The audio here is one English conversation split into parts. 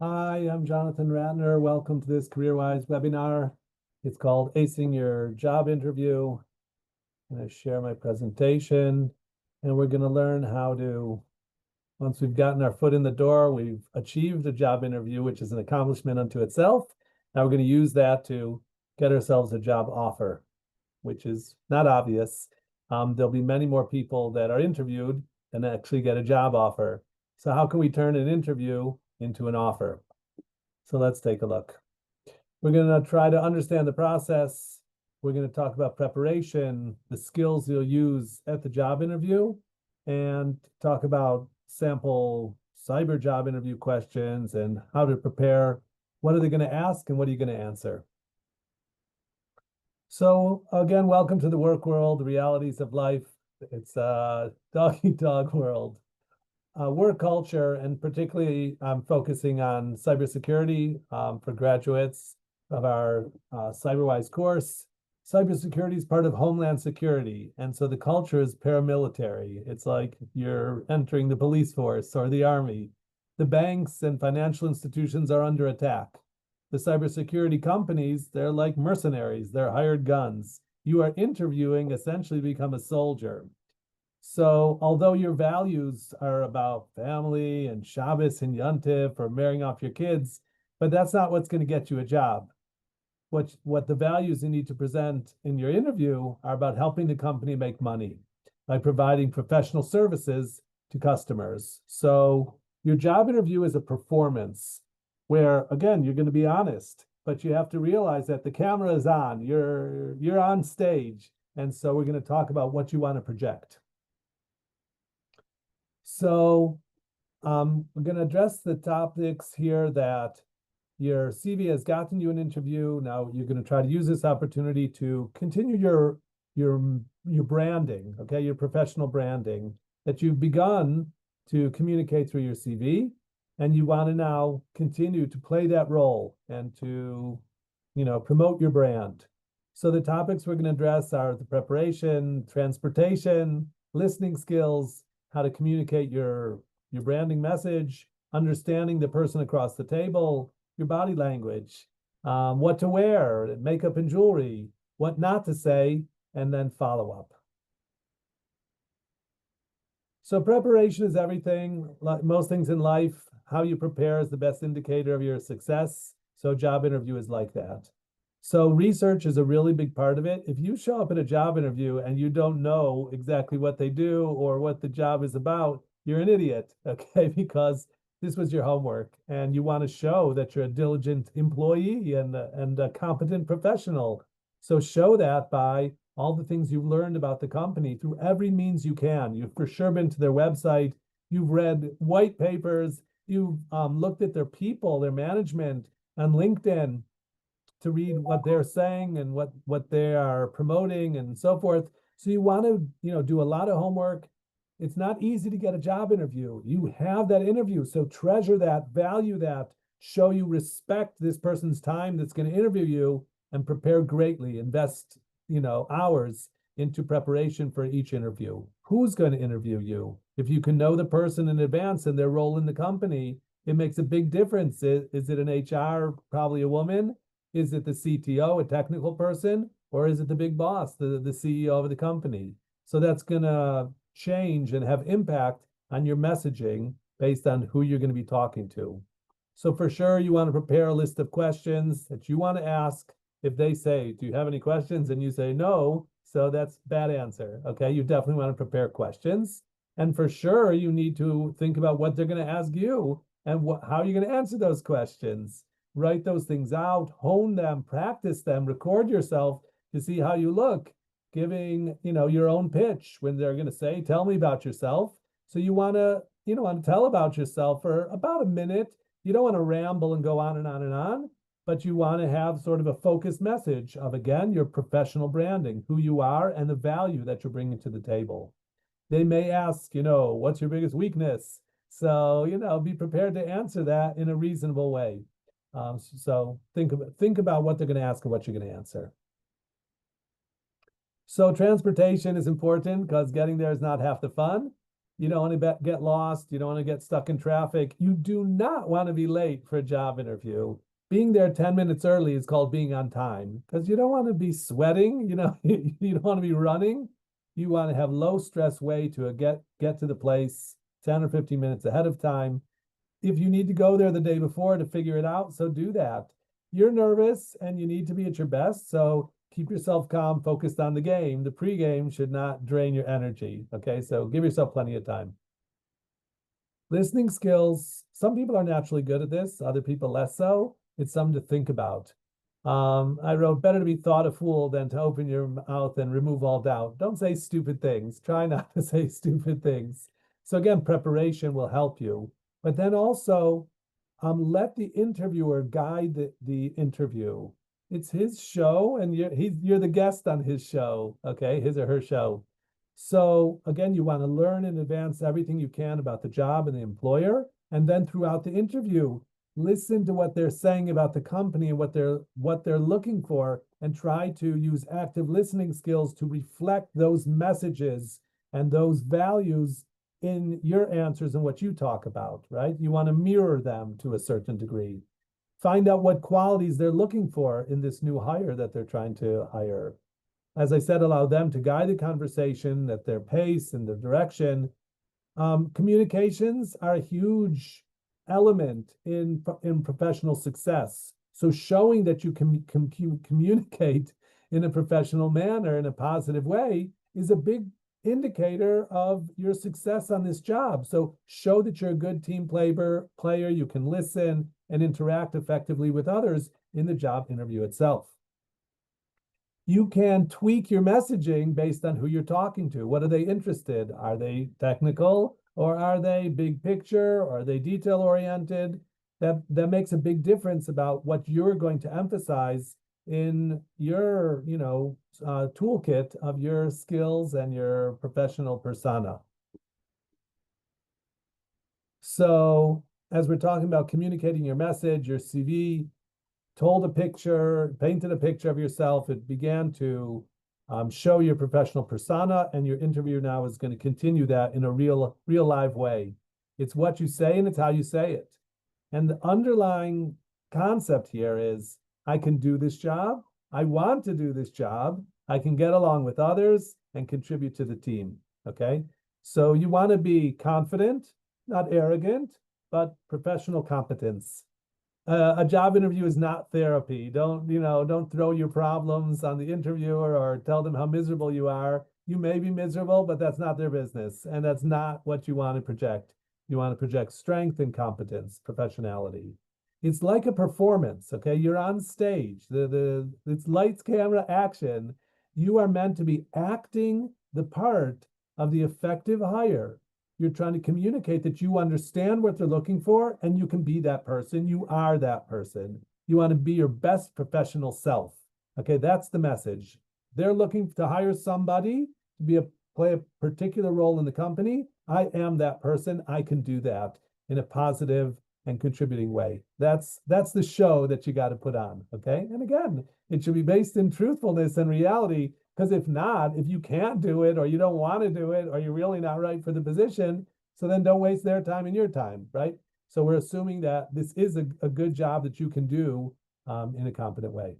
Hi, I'm Jonathan Ratner. Welcome to this CareerWise webinar. It's called Acing Your Job Interview. I'm going to share my presentation, and we're going to learn how to, once we've gotten our foot in the door, we've achieved a job interview, which is an accomplishment unto itself. Now we're going to use that to get ourselves a job offer, which is not obvious. There'll be many more people that are interviewed than actually get a job offer. So how can we turn an interview into an offer? So let's take a look. We're going to try to understand the process. We're going to talk about preparation, the skills you'll use at the job interview, and talk about sample cyber job interview questions and how to prepare. What are they going to ask and what are you going to answer? So again, welcome to the work world, the realities of life. It's a dog-eat-dog world. Work culture, and particularly I'm focusing on cybersecurity for graduates of our CyberWise course. Cybersecurity is part of Homeland Security, and so the culture is paramilitary. It's like you're entering the police force or the army. The banks and financial institutions are under attack. The cybersecurity companies, they're like mercenaries, they're hired guns. You are interviewing essentially to become a soldier. So although your values are about family and Shabbos and Yontif or marrying off your kids, but that's not what's going to get you a job. What the values you need to present in your interview are about helping the company make money by providing professional services to customers. So your job interview is a performance where, again, you're going to be honest, but you have to realize that the camera is on, you're on stage. And so we're going to talk about what you want to project. So we're going to address the topics here that your CV has gotten you an interview. Now you're going to try to use this opportunity to continue your branding, okay, your professional branding that you've begun to communicate through your CV, and you want to now continue to play that role and to, promote your brand. So the topics we're going to address are the preparation, transportation, listening skills, how to communicate your branding message, understanding the person across the table, your body language, what to wear, makeup and jewelry, what not to say, and then follow up. So preparation is everything. Like most things in life, how you prepare is the best indicator of your success. So job interview is like that. So research is a really big part of it. If you show up at a job interview and you don't know exactly what they do or what the job is about, you're an idiot, okay? Because this was your homework and you want to show that you're a diligent employee and a competent professional. So show that by all the things you've learned about the company through every means you can. You've for sure been to their website, you've read white papers, you've looked at their people, their management on LinkedIn to read what they're saying and what they are promoting and so forth. So you want to, do a lot of homework. It's not easy to get a job interview. You have that interview, so treasure that, value that, show you respect this person's time that's going to interview you, and prepare greatly. Invest, hours into preparation for each interview. Who's going to interview you? If you can know the person in advance and their role in the company, it makes a big difference. Is it an HR, probably a woman? Is it the CTO, a technical person, or is it the big boss, the CEO of the company? So that's going to change and have impact on your messaging based on who you're going to be talking to. So for sure, you want to prepare a list of questions that you want to ask. If they say, do you have any questions? And you say no, so that's bad answer, okay? You definitely want to prepare questions. And for sure, you need to think about what they're going to ask you and how you're going to answer those questions. Write those things out, hone them, practice them, record yourself to see how you look, giving, your own pitch when they're going to say, tell me about yourself. So you want to, tell about yourself for about a minute. You don't want to ramble and go on and on and on, but you want to have sort of a focused message of, again, your professional branding, who you are and the value that you're bringing to the table. They may ask, what's your biggest weakness? So, be prepared to answer that in a reasonable way. So think about what they're going to ask and what you're going to answer. So transportation is important because getting there is not half the fun. You don't want to get lost. You don't want to get stuck in traffic. You do not want to be late for a job interview. Being there 10 minutes early is called being on time because you don't want to be sweating. You don't want to be running. You want to have low stress way to get to the place 10 or 15 minutes ahead of time. If you need to go there the day before to figure it out, so do that. You're nervous and you need to be at your best. So keep yourself calm, focused on the game. The pregame should not drain your energy. Okay, so give yourself plenty of time. Listening skills, some people are naturally good at this, other people less so. It's something to think about. I wrote, better to be thought a fool than to open your mouth and remove all doubt. Don't say stupid things. Try not to say stupid things. So again, preparation will help you. But then also, let the interviewer guide the interview. It's his show, and you're the guest on his show, okay, his or her show. So again, you want to learn in advance everything you can about the job and the employer, and then throughout the interview, listen to what they're saying about the company and what they're looking for, and try to use active listening skills to reflect those messages and those values in your answers and what you talk about, right? You want to mirror them to a certain degree. Find out what qualities they're looking for in this new hire that they're trying to hire. As I said, allow them to guide the conversation at their pace and their direction. Communications are a huge element in professional success. So showing that you can communicate in a professional manner, in a positive way, is a big indicator of your success on this job. So show that you're a good team player, you can listen and interact effectively with others in the job interview itself. You can tweak your messaging based on who you're talking to. What are they interested? Are they technical, or are they big picture, or are they detail oriented? That makes a big difference about what you're going to emphasize in your toolkit of your skills and your professional persona. So as we're talking about communicating your message, your CV painted a picture of yourself. It began to show your professional persona, and your interview now is going to continue that in a real live way. It's what you say and it's how you say it. And the underlying concept here is, I can do this job. I want to do this job. I can get along with others and contribute to the team. Okay. So you want to be confident, not arrogant, but professional competence. A job interview is not therapy. Don't throw your problems on the interviewer or tell them how miserable you are. You may be miserable, but that's not their business. And that's not what you want to project. You want to project strength and competence, professionality. It's like a performance, okay? You're on stage. It's lights, camera, action. You are meant to be acting the part of the effective hire. You're trying to communicate that you understand what they're looking for, and you can be that person. You are that person. You want to be your best professional self. Okay, that's the message. They're looking to hire somebody to play a particular role in the company. I am that person. I can do that in a positive and contributing way. That's the show that you got to put on. Okay, and again, it should be based in truthfulness and reality. Because if not, if you can't do it, or you don't want to do it, or you're really not right for the position, so then don't waste their time and your time, right? So we're assuming that this is a good job that you can do in a competent way.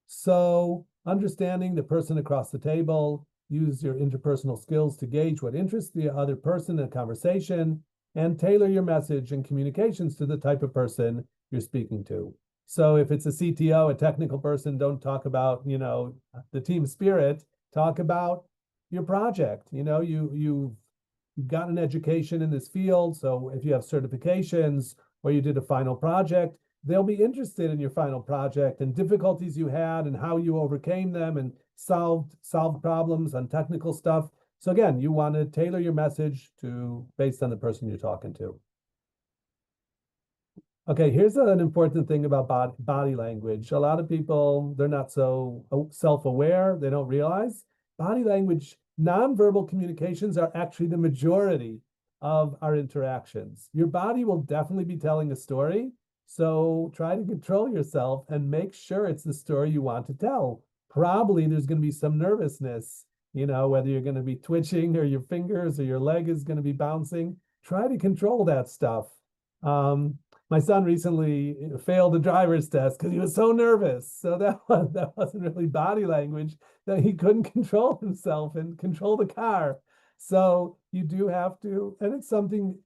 So understanding the person across the table, use your interpersonal skills to gauge what interests the other person in a conversation, and tailor your message and communications to the type of person you're speaking to. So if it's a CTO, a technical person, don't talk about, the team spirit. Talk about your project. You've got an education in this field. So if you have certifications or you did a final project, they'll be interested in your final project and difficulties you had and how you overcame them and solved problems on technical stuff. So again, you want to tailor your message based on the person you're talking to. Okay, here's an important thing about body language. A lot of people, they're not so self-aware. They don't realize body language, nonverbal communications are actually the majority of our interactions. Your body will definitely be telling a story. So try to control yourself and make sure it's the story you want to tell. Probably there's going to be some nervousness whether you're going to be twitching or your fingers or your leg is going to be bouncing. Try to control that stuff. My son recently failed the driver's test because he was so nervous. So that wasn't really body language, that he couldn't control himself and control the car. So you do have to, and it's something,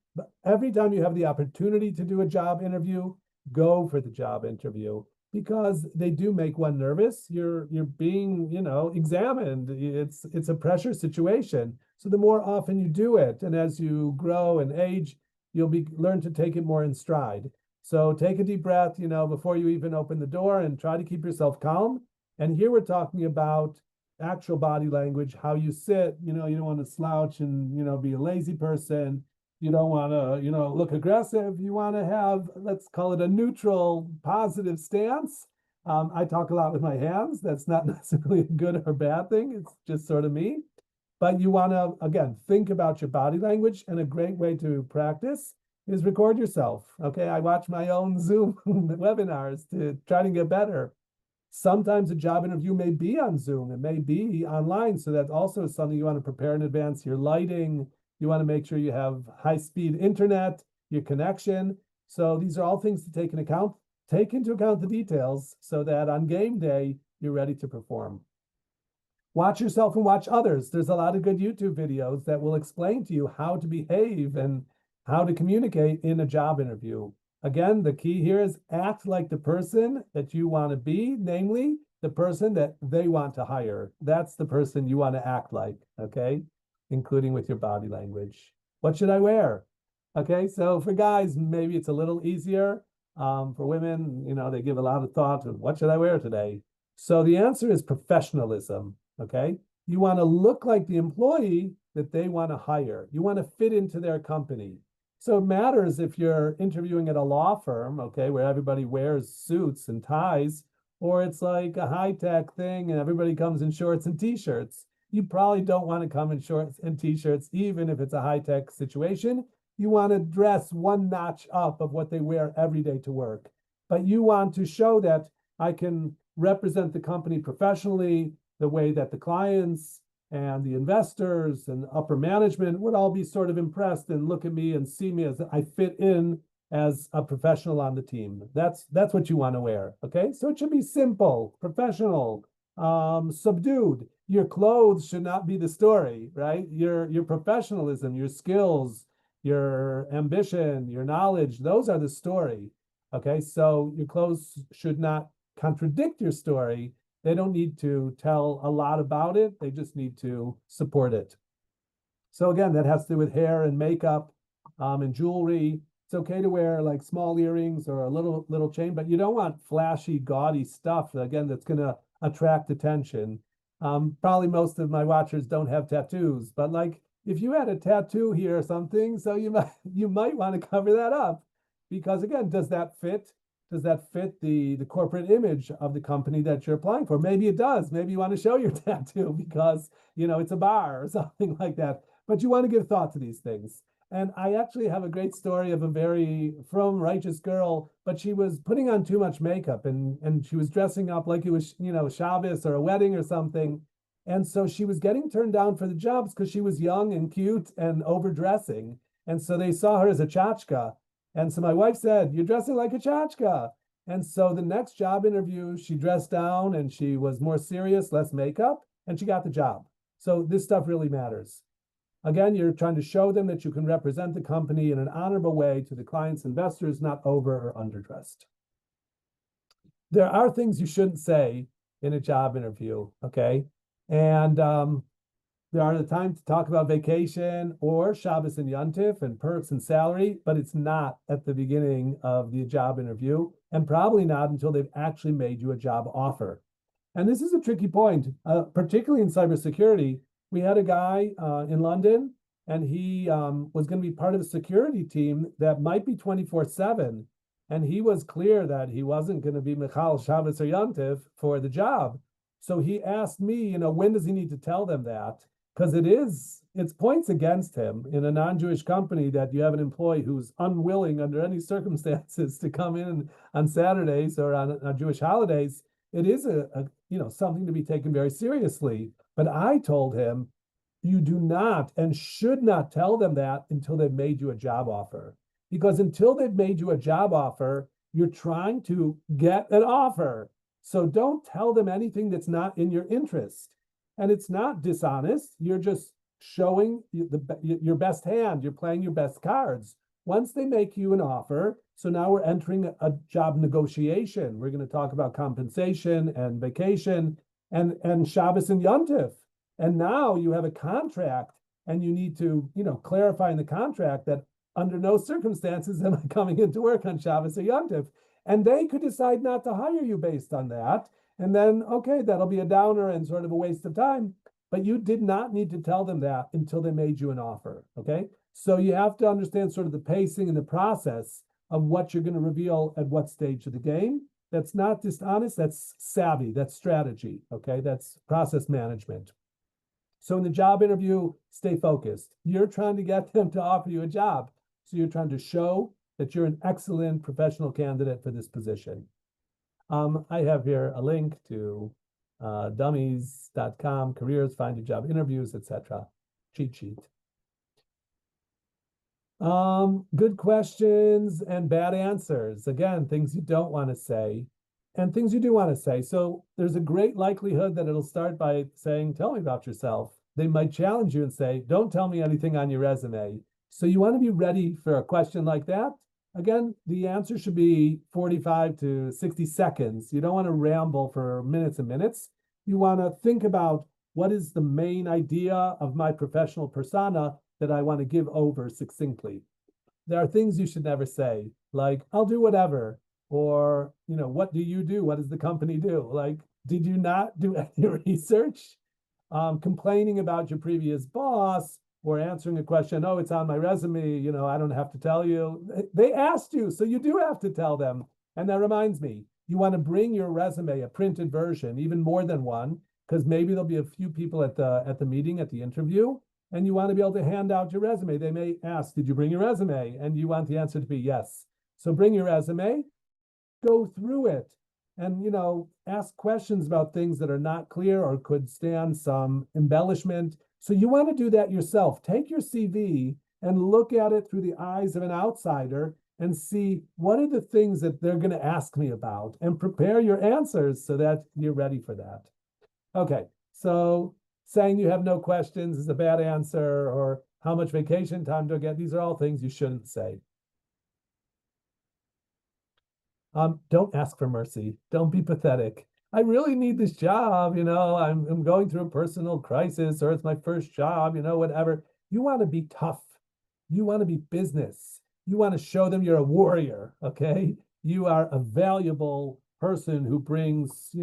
every time you have the opportunity to do a job interview, go for the job interview, because they do make one nervous. You're being, examined. It's a pressure situation. So the more often you do it, and as you grow and age, you'll learn to take it more in stride. So take a deep breath, before you even open the door, and try to keep yourself calm. And here we're talking about actual body language, how you sit. You don't want to slouch and, be a lazy person. You don't want to, look aggressive. You want to have, let's call it a neutral, positive stance. I talk a lot with my hands. That's not necessarily a good or bad thing. It's just sort of me. But you want to, again, think about your body language. And a great way to practice is record yourself. Okay, I watch my own Zoom webinars to try to get better. Sometimes a job interview may be on Zoom. It may be online. So that also is something you want to prepare in advance. Your lighting, you want to make sure you have high-speed internet, your connection. So these are all things to take into account. Take into account the details so that on game day, you're ready to perform. Watch yourself and watch others. There's a lot of good YouTube videos that will explain to you how to behave and how to communicate in a job interview. Again, the key here is act like the person that you want to be, namely the person that they want to hire. That's the person you want to act like, okay? Including with your body language. What should I wear? Okay, so for guys, maybe it's a little easier. For women, they give a lot of thought to what should I wear today? So the answer is professionalism, okay? You want to look like the employee that they want to hire. You want to fit into their company. So it matters if you're interviewing at a law firm, okay, where everybody wears suits and ties, or it's like a high-tech thing and everybody comes in shorts and t-shirts. You probably don't want to come in shorts and t-shirts, even if it's a high-tech situation. You want to dress one notch up of what they wear every day to work. But you want to show that I can represent the company professionally, the way that the clients and the investors and upper management would all be sort of impressed and look at me and see me as I fit in as a professional on the team. That's what you want to wear, okay? So it should be simple, professional, subdued. Your clothes should not be the story, right? Your professionalism, your skills, your ambition, your knowledge, those are the story, okay? So your clothes should not contradict your story. They don't need to tell a lot about it. They just need to support it. So again, that has to do with hair and makeup and jewelry. It's okay to wear like small earrings or a little chain, but you don't want flashy, gaudy stuff, again, that's going to attract attention. Probably most of my watchers don't have tattoos, but like if you had a tattoo here or something, so you might want to cover that up, because again, does that fit? Does that fit the corporate image of the company that you're applying for? Maybe it does. Maybe you want to show your tattoo because, it's a bar or something like that. But you want to give thought to these things. And I actually have a great story of a very frum, righteous girl, but she was putting on too much makeup and she was dressing up like it was, Shabbos or a wedding or something. And so she was getting turned down for the jobs because she was young and cute and overdressing. And so they saw her as a tchotchke. And so my wife said, "You're dressing like a tchotchke." And so the next job interview, she dressed down and she was more serious, less makeup, and she got the job. So this stuff really matters. Again, you're trying to show them that you can represent the company in an honorable way to the clients, investors, not over or underdressed. There are things you shouldn't say in a job interview, okay? And there are the times to talk about vacation or Shabbos and Yontif and perks and salary, but it's not at the beginning of the job interview, and probably not until they've actually made you a job offer. And this is a tricky point, particularly in cybersecurity. We had a guy in London, and he was going to be part of a security team that might be 24/7. And he was clear that he wasn't going to be Michal Shabbos or Yontif for the job. So he asked me, when does he need to tell them that? Because it's points against him in a non-Jewish company that you have an employee who's unwilling under any circumstances to come in on Saturdays or on Jewish holidays. It is a something to be taken very seriously. But I told him, you do not and should not tell them that until they've made you a job offer. Because until they've made you a job offer, you're trying to get an offer. So don't tell them anything that's not in your interest. And it's not dishonest. You're just showing your best hand. You're playing your best cards. Once they make you an offer, so now we're entering a job negotiation. We're going to talk about compensation and vacation and Shabbos and Yontif. And now you have a contract and you need to, clarify in the contract that under no circumstances am I coming into work on Shabbos or Yontif. And they could decide not to hire you based on that. And then, okay, that'll be a downer and sort of a waste of time. But you did not need to tell them that until they made you an offer. Okay. So you have to understand sort of the pacing and the process of what you're going to reveal at what stage of the game. That's not dishonest. That's savvy. That's strategy. Okay. That's process management. So in the job interview, stay focused. You're trying to get them to offer you a job. So you're trying to show that you're an excellent professional candidate for this position. I have here a link to dummies.com, careers, find your job interviews, etc. Cheat sheet. Good questions and bad answers. Again, things you don't want to say and things you do want to say. So there's a great likelihood that it'll start by saying, tell me about yourself. They might challenge you and say, don't tell me anything on your resume. So you want to be ready for a question like that. Again, the answer should be 45 to 60 seconds. You don't want to ramble for minutes and minutes. You want to think about what is the main idea of my professional persona that I want to give over succinctly. There are things you should never say, like, I'll do whatever, or, what do you do? What does the company do? Like, did you not do any research? Complaining about your previous boss or answering a question, oh, it's on my resume, I don't have to tell you. They asked you, so you do have to tell them. And that reminds me, you want to bring your resume, a printed version, even more than one, because maybe there'll be a few people at the meeting, at the interview, and you want to be able to hand out your resume. They may ask, did you bring your resume? And you want the answer to be yes. So bring your resume, go through it, and ask questions about things that are not clear or could stand some embellishment. So you want to do that yourself. Take your CV and look at it through the eyes of an outsider and see what are the things that they're going to ask me about, and prepare your answers so that you're ready for that. Okay, so saying you have no questions is a bad answer, or how much vacation time do I get? These are all things you shouldn't say. Don't ask for mercy. Don't be pathetic. I really need this job. I'm going through a personal crisis, or it's my first job, whatever. You want to be tough. You want to be business. You want to show them you're a warrior. Okay. You are a valuable person who brings,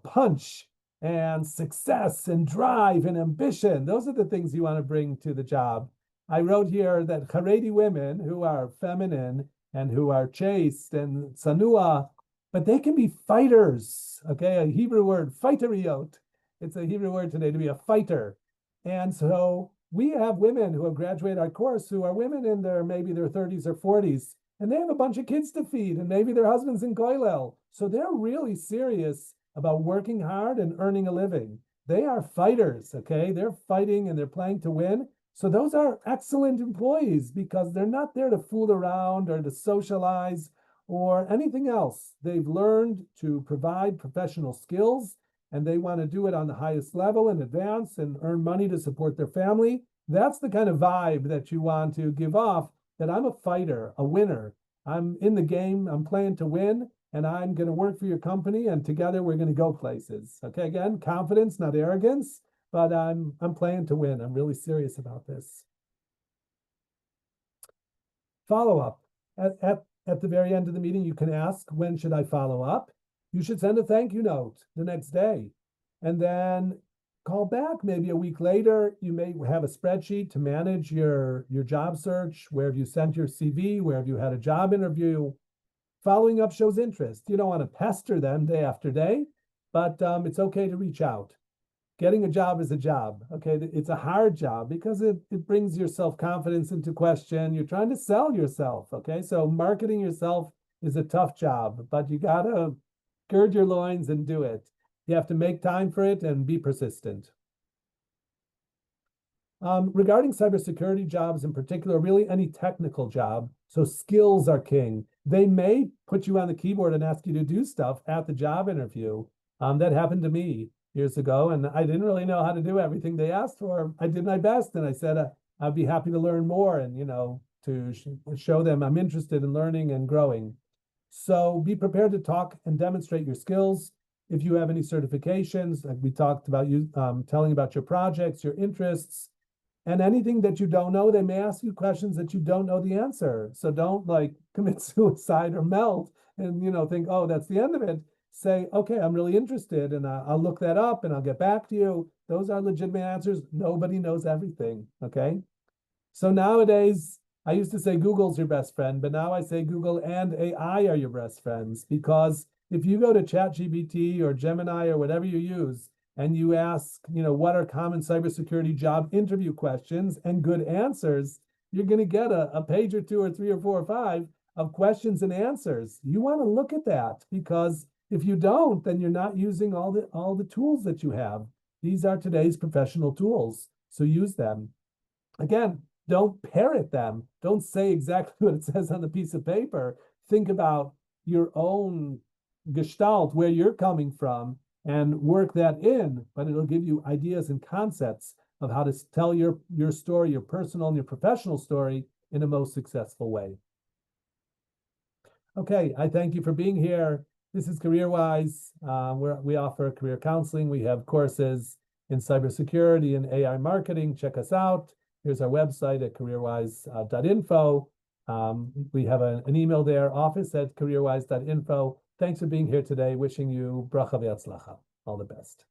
punch and success and drive and ambition. Those are the things you want to bring to the job. I wrote here that Haredi women who are feminine and who are chaste and sanua, but they can be fighters. Okay, a Hebrew word, fighteriot. It's a Hebrew word today to be a fighter. And so we have women who have graduated our course who are women in maybe their 30s or 40s, and they have a bunch of kids to feed, and maybe their husband's in Koilel. So they're really serious about working hard and earning a living. They are fighters, okay? They're fighting and they're playing to win. So those are excellent employees because they're not there to fool around or to socialize or anything else. They've learned to provide professional skills, and they want to do it on the highest level and advance and earn money to support their family. That's the kind of vibe that you want to give off, that I'm a fighter, a winner. I'm in the game, I'm playing to win, and I'm going to work for your company, and together we're going to go places. Okay, again, confidence, not arrogance, but I'm playing to win. I'm really serious about this. Follow up. At the very end of the meeting, you can ask, when should I follow up? You should send a thank you note the next day, and then call back maybe a week later. You may have a spreadsheet to manage your job search. Where have you sent your CV? Where have you had a job interview? Following up shows interest. You don't want to pester them day after day, but it's okay to reach out. Getting a job is a job, okay? It's a hard job because it brings your self-confidence into question. You're trying to sell yourself, okay? So marketing yourself is a tough job, but you gotta gird your loins and do it. You have to make time for it and be persistent. Regarding cybersecurity jobs in particular, really any technical job, so skills are king. They may put you on the keyboard and ask you to do stuff at the job interview. That happened to me years ago, and I didn't really know how to do everything they asked for. I did my best, and I said I'd be happy to learn more, and to show them I'm interested in learning and growing. So be prepared to talk and demonstrate your skills. If you have any certifications, like we talked about, you telling about your projects, your interests, and anything that you don't know, they may ask you questions that you don't know the answer. So don't like commit suicide or melt and think, oh, that's the end of it. Say, okay, I'm really interested, and I'll look that up and I'll get back to you. Those are legitimate answers. Nobody knows everything. Okay. So nowadays, I used to say Google's your best friend, but now I say Google and AI are your best friends, because if you go to ChatGPT or Gemini or whatever you use, and you ask, what are common cybersecurity job interview questions and good answers, you're going to get a page or two or three or four or five of questions and answers. You want to look at that, because if you don't, then you're not using all the tools that you have. These are today's professional tools, so use them. Again, don't parrot them. Don't say exactly what it says on the piece of paper. Think about your own gestalt, where you're coming from, and work that in, but it'll give you ideas and concepts of how to tell your story, your personal and your professional story, in a most successful way. Okay, I thank you for being here. This is CareerWise, where we offer career counseling. We have courses in cybersecurity and AI marketing. Check us out. Here's our website at careerwise.info. We have an email there, office@careerwise.info. Thanks for being here today. Wishing you bracha v'atzlacha. All the best.